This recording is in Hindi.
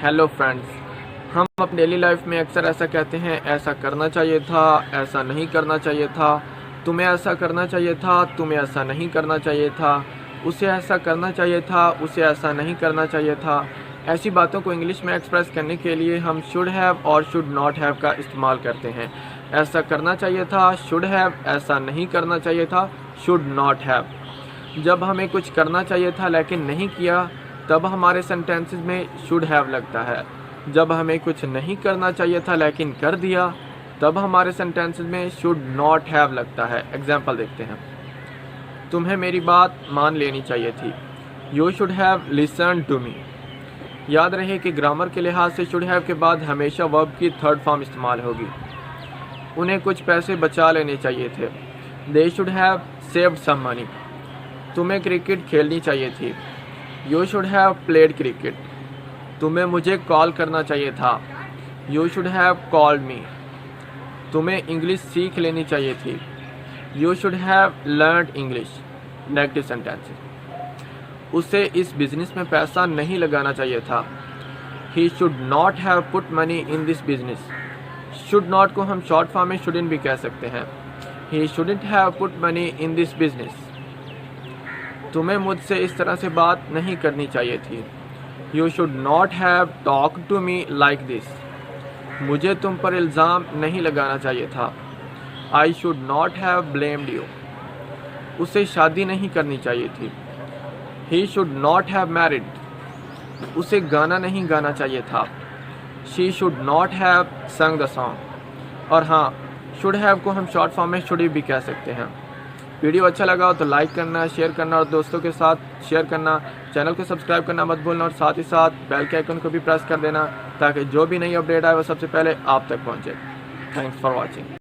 हेलो फ्रेंड्स, हम अपनी डेली लाइफ में अक्सर ऐसा कहते हैं, ऐसा करना चाहिए था, ऐसा नहीं करना चाहिए था, तुम्हें ऐसा करना चाहिए था, तुम्हें ऐसा नहीं करना चाहिए था, उसे ऐसा करना चाहिए था, उसे ऐसा नहीं करना चाहिए था। ऐसी बातों को इंग्लिश में एक्सप्रेस करने के लिए हम शुड हैव और शुड नॉट हैव का इस्तेमाल करते हैं। ऐसा करना चाहिए था, शुड हैव, ऐसा नहीं करना चाहिए था, शुड नॉट हैव। जब हमें कुछ करना चाहिए था लेकिन नहीं किया, तब हमारे सेंटेंसेस में शुड हैव लगता है। जब हमें कुछ नहीं करना चाहिए था लेकिन कर दिया, तब हमारे सेंटेंसेस में शुड नॉट हैव लगता है। एग्जाम्पल देखते हैं। तुम्हें मेरी बात मान लेनी चाहिए थी। You should have listen to me. याद रहे कि ग्रामर के लिहाज से शुड हैव के बाद हमेशा वर्ब की थर्ड फॉर्म इस्तेमाल होगी। उन्हें कुछ पैसे बचा लेने चाहिए थे। They should have saved some money. तुम्हें क्रिकेट खेलनी चाहिए थी। You should have played cricket. तुम्हें मुझे कॉल करना चाहिए था। You should have called me. तुम्हें इंग्लिश सीख लेनी चाहिए थी। You should have learned English. Negative sentences. उसे इस बिजनेस में पैसा नहीं लगाना चाहिए था। He should not have put money in this business. Should not को हम शॉर्ट फॉर्म में शुडंट भी कह सकते हैं। He shouldn't have put money in this business. तुम्हें मुझसे इस तरह से बात नहीं करनी चाहिए थी। You should not have talk to me like this. मुझे तुम पर इल्ज़ाम नहीं लगाना चाहिए था। I should not have blamed you. उसे शादी नहीं करनी चाहिए थी। He should not have married. उसे गाना नहीं गाना चाहिए था। She should not have sung the song. और हाँ, शुड हैव को हम शॉर्ट फॉर्म में शुड भी कह सकते हैं। वीडियो अच्छा लगा हो तो लाइक करना, शेयर करना और दोस्तों के साथ शेयर करना। चैनल को सब्सक्राइब करना मत भूलना और साथ ही साथ बेल के आइकन को भी प्रेस कर देना ताकि जो भी नई अपडेट आए वो सबसे पहले आप तक पहुंचे। Thanks for watching.